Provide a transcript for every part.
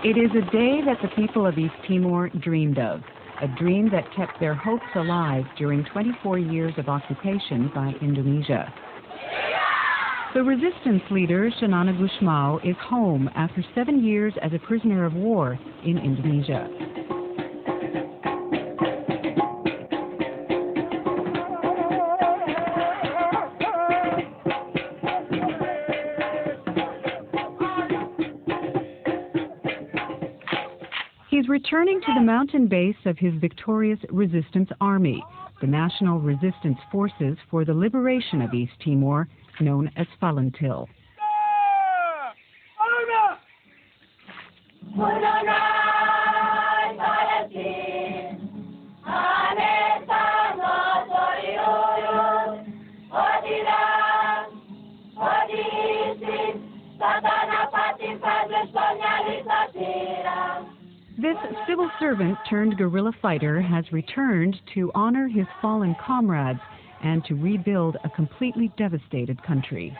It is a day that the people of East Timor dreamed of, a dream that kept their hopes alive during 24 years of occupation by Indonesia. The resistance leader, Shanana Gusmao, is home after 7 years as a prisoner of war in Indonesia. He's returning to the mountain base of his victorious resistance army, the National Resistance Forces for the Liberation of East Timor, known as Falintil. This civil servant turned guerrilla fighter has returned to honor his fallen comrades and to rebuild a completely devastated country.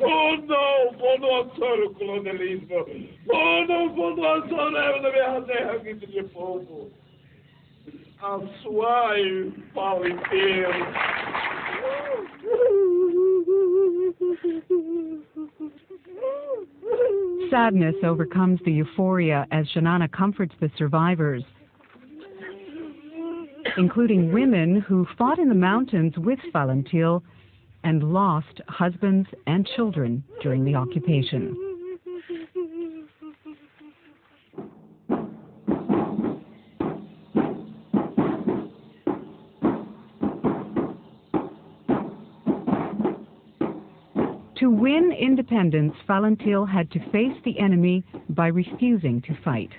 Oh no, colonialismo. Oh no, aqui de povo. A sua Falintil. Sadness overcomes the euphoria as Shanana comforts the survivors, including women who fought in the mountains with Falintil and lost husbands and children during the occupation. To win independence, Falintil had to face the enemy by refusing to fight.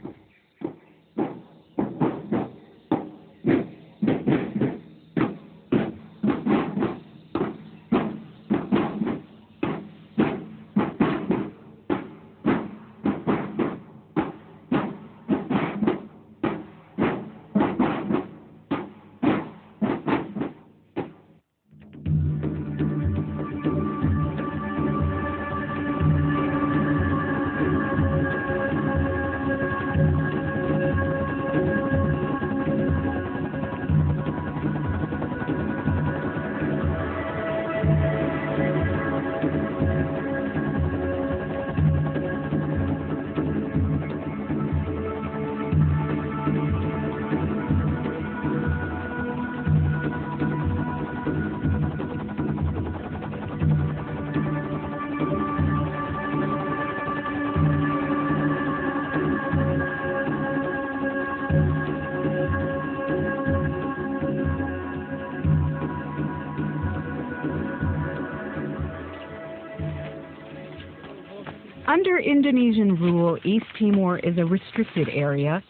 Under Indonesian rule, East Timor is a restricted area.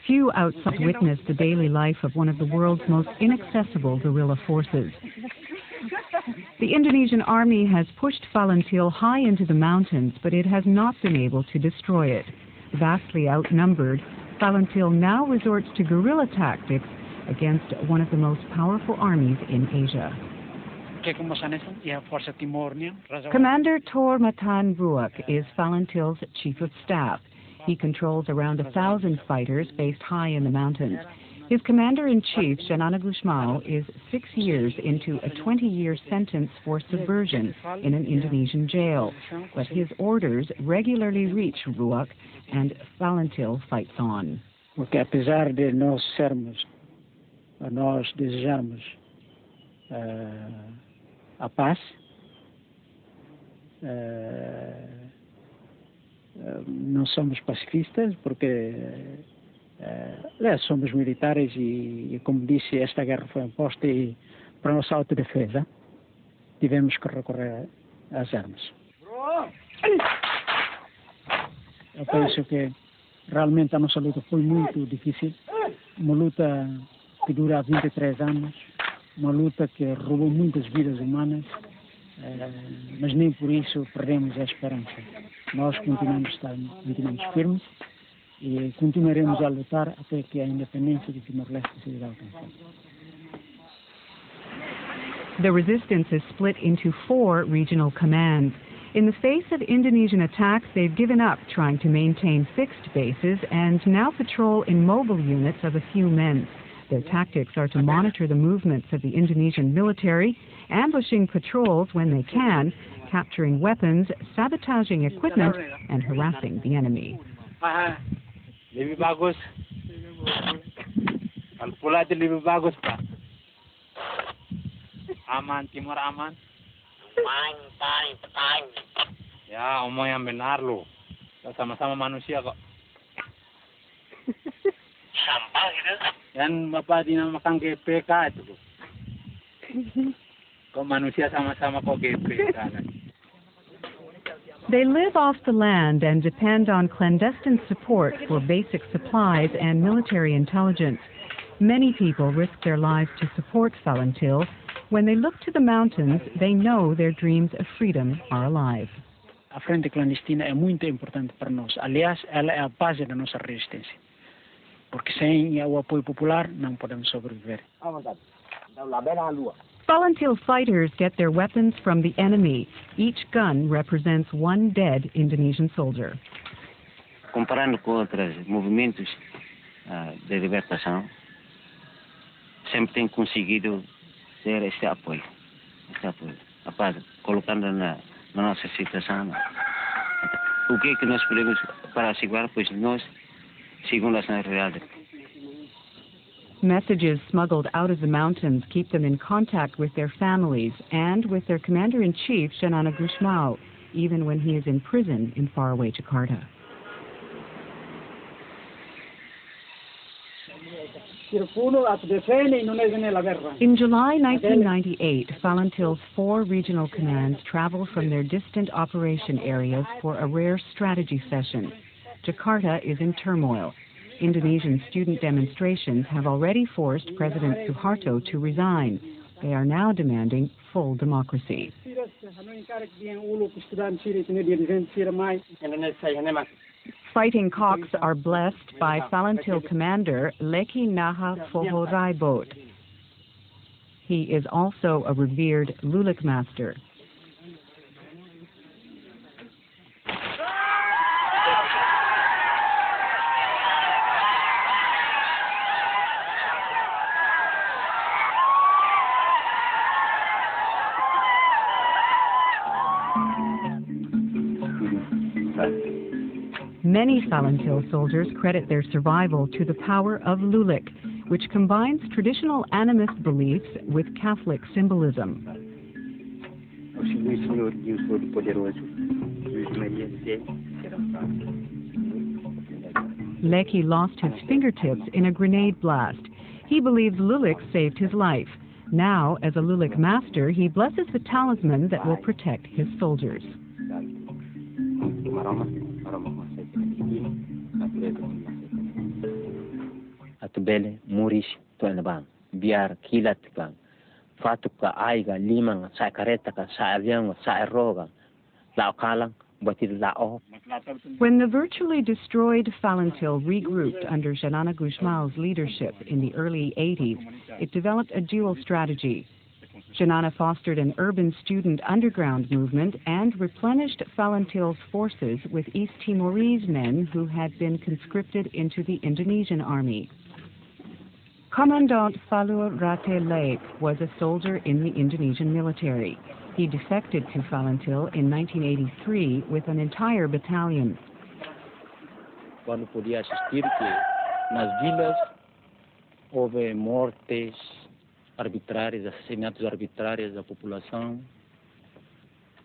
Few outside witness the daily life of one of the world's most inaccessible guerrilla forces. The Indonesian army has pushed Falintil high into the mountains, but it has not been able to destroy it. Vastly outnumbered, Falintil now resorts to guerrilla tactics against one of the most powerful armies in Asia. Commander Tor Matan Ruak is Falintil's chief of staff. He controls around 1,000 fighters based high in the mountains. His commander-in-chief, Shanana Gusmao, is 6 years into a 20-year sentence for subversion in an Indonesian jail. But his orders regularly reach Ruak, and Falintil fights on. Porque apesar de nós desejarmos a paz, não somos pacifistas, porque somos militares e, como disse, esta guerra foi imposta e, para a nossa autodefesa, tivemos que recorrer às armas. Eu penso que realmente a nossa luta foi muito difícil, uma luta que dura 23 anos, uma luta que roubou muitas vidas humanas, mas nem por isso perdemos a esperança. Nós continuamos firmes e continuaremos a lutar até que a independência de Timor Leste seja alcançada. The resistance is split into 4 regional commands. In the face of Indonesian attacks, they've given up trying to maintain fixed bases and now patrol in mobile units of a few men. Their tactics are to monitor the movements of the Indonesian military, ambushing patrols when they can, capturing weapons, sabotaging equipment, and harassing the enemy. Lebih bagus. Kalau pula itu lebih bagus, Pak. Aman, Timor aman. Petang. Ya, omong yang benar lo. Kita sama-sama manusia kok. Sampah gitu. Dan Bapak dinamakan GPK itu. Kok manusia sama-sama kok GPK. They live off the land and depend on clandestine support for basic supplies and military intelligence. Many people risk their lives to support Falintil. When they look to the mountains, they know their dreams of freedom are alive. A frente clandestina é muito importante para nós. Aliás, ela é a base da nossa resistência. Porque sem o apoio popular não podemos sobreviver. Falintil fighters get their weapons from the enemy. Each gun represents one dead Indonesian soldier. Comparando com outros movimentos de libertação, sempre tem conseguido ter este apoio, colocando na nossa situação. O que é que nós podemos para assegurar, pois nós, segundo a realidade. Messages smuggled out of the mountains keep them in contact with their families and with their commander-in-chief, Shanana Gusmao, even when he is in prison in faraway Jakarta. In July 1998, Falintil's 4 regional commands traveled from their distant operation areas for a rare strategy session. Jakarta is in turmoil. Indonesian student demonstrations have already forced President Suharto to resign. They are now demanding full democracy. Fighting cocks are blessed by Falintil commander Leki Naha Fohoraibot. He is also a revered lulik master. Many Falintil soldiers credit their survival to the power of lulik, which combines traditional animist beliefs with Catholic symbolism. Leki lost his fingertips in a grenade blast. He believes lulik saved his life. Now, as a lulik master, he blesses the talisman that will protect his soldiers. Atubele muris tuan bang biar kilat bang fatuk ka aiga limang sa kareta ka sa avião sa roga la kalang batil lao. When the virtually destroyed Falintil regrouped under Shanana Gusmao's leadership in the early 80s, it developed a dual strategy. Shanana fostered an urban student underground movement and replenished Falintil's forces with East Timorese men who had been conscripted into the Indonesian army. Commandant Falur Rate Lake was a soldier in the Indonesian military. He defected to Falintil in 1983 with an entire battalion. Quando podia assistir que nas vilas houve mortes arbitrárias, assassinatos arbitrários da população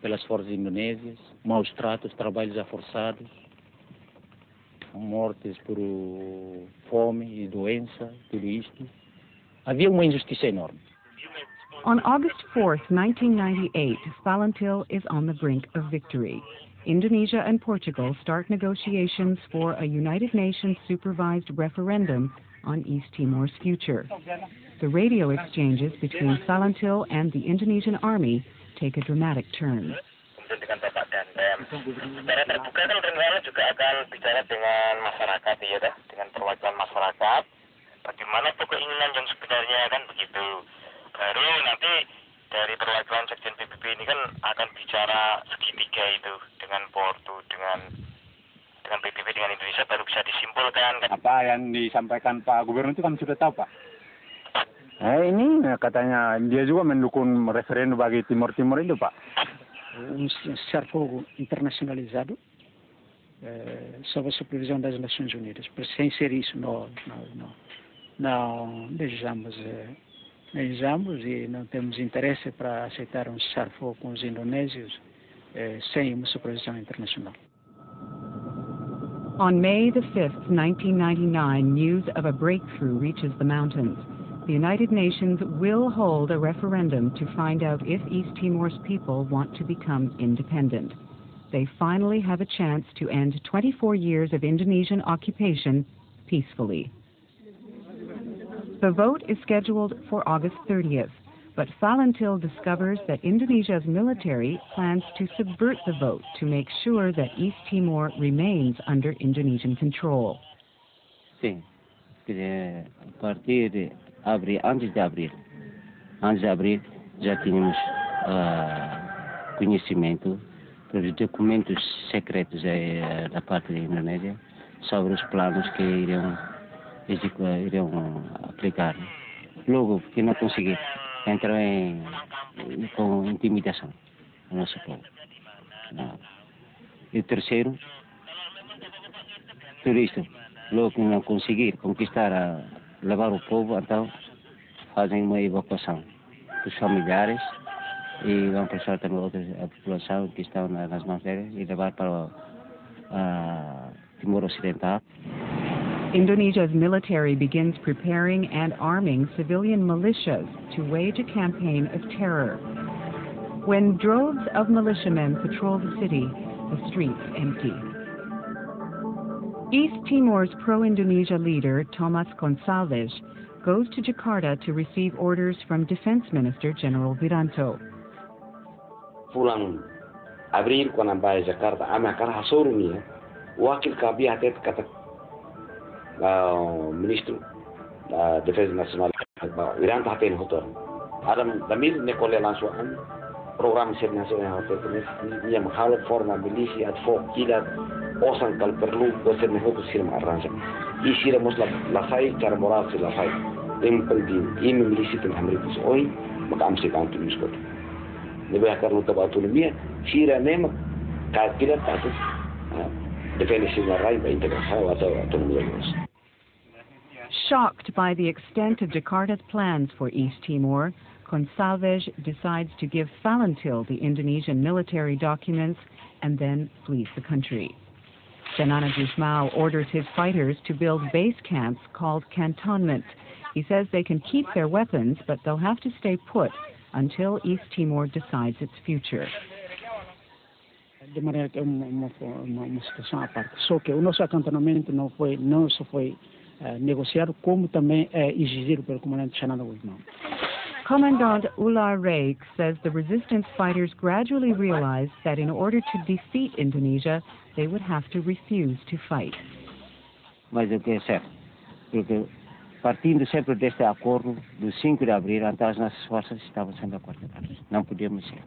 pelas forças indonésias, maus tratos, trabalhos forçados, mortes por fome e doença, tudo isto. Havia uma injustiça enorme. On August 4th, 1998, Falintil is on the brink of victory. Indonesia and Portugal start negotiations for a United Nations supervised referendum on East Timor's future. The radio exchanges between Falintil and the Indonesian army take a dramatic turn. Dengan Bapak Dandem. Secara terbuka kan Renwala juga akan bicara dengan masyarakat ya, dengan perwakilan masyarakat. Bagaimana tuh keinginan yang sebenarnya kan begitu. Baru nanti dari perwakilan Sekjen PBB ini kan akan bicara segitiga itu dengan Portu, dengan PBB, dengan Indonesia baru bisa disimpulkan. Apa yang disampaikan Pak Gubernur itu kami sudah tahu, Pak. Ini katanya dia juga mendukung referendum bagi Timor itu, Pak. Cessar-fogo internacionalizado sob a supervisão das Nações Unidas. Sem ser isso, não desejamos e não temos interesse para aceitar cessar-fogo com os indonésios sem uma supervisão internacional. On May the 5th, 1999, news of a breakthrough reaches the mountains. The United Nations will hold a referendum to find out if East Timor's people want to become independent. They finally have a chance to end 24 years of Indonesian occupation peacefully. The vote is scheduled for August 30th, but Falintil discovers that Indonesia's military plans to subvert the vote to make sure that East Timor remains under Indonesian control. Sim, a partir de abril, antes de abril já tínhamos conhecimento dos documentos secretos da parte da Indonésia sobre os planos que iriam aplicar. Logo que não consegui, entrou com intimidação no nosso povo. E o terceiro, tudo isto, logo que não conseguir conquistar, levar o povo, então fazem uma evacuação dos familiares e vão prestar também a população que estão nas mãos deles e levar para Timor Ocidental. Indonesia's military begins preparing and arming civilian militias to wage a campaign of terror. When droves of militiamen patrol the city, the streets empty. East Timor's pro-Indonesia leader, Thomas Gonçalves, goes to Jakarta to receive orders from Defense Minister General Wiranto. Pulang abril ko nang bayar Jakarta, amakar hasoro niya, wakil kabinet kata Ministro Defesa Nasional Wiranto hatin hotor. Adam damil ne kole langsung program nasional hotor niya menghalap forma milisi at folk kilat osan kal perlu dosen ne hotor siram arranjam. Isira mos lasai cara moral si lasai. Yang penting ini milisi ten Amerika oi maka amsi kantu miskot. Ne ba karno ta autonomia sira ne mak ka kilat atau defensa nasional ba integrasi atau autonomia. Shocked by the extent of Jakarta's plans for East Timor, Gonçalves decides to give Falintil the Indonesian military documents and then flees the country. Janana Gusmao orders his fighters to build base camps called cantonments. He says they can keep their weapons, but they'll have to stay put until East Timor decides its future. De maneira que uma situação à parte. Só que o nosso acantonamento não só foi negociado, como também exigido pelo comandante Janana Gusmao. Commandant Ular Reik says the resistance fighters gradually realized that in order to defeat Indonesia, they would have to refuse to fight. Mas o que é certo, porque partindo sempre deste acordo do 5 de abril, então as nossas forças estavam sempre acordadas. Não podíamos ser.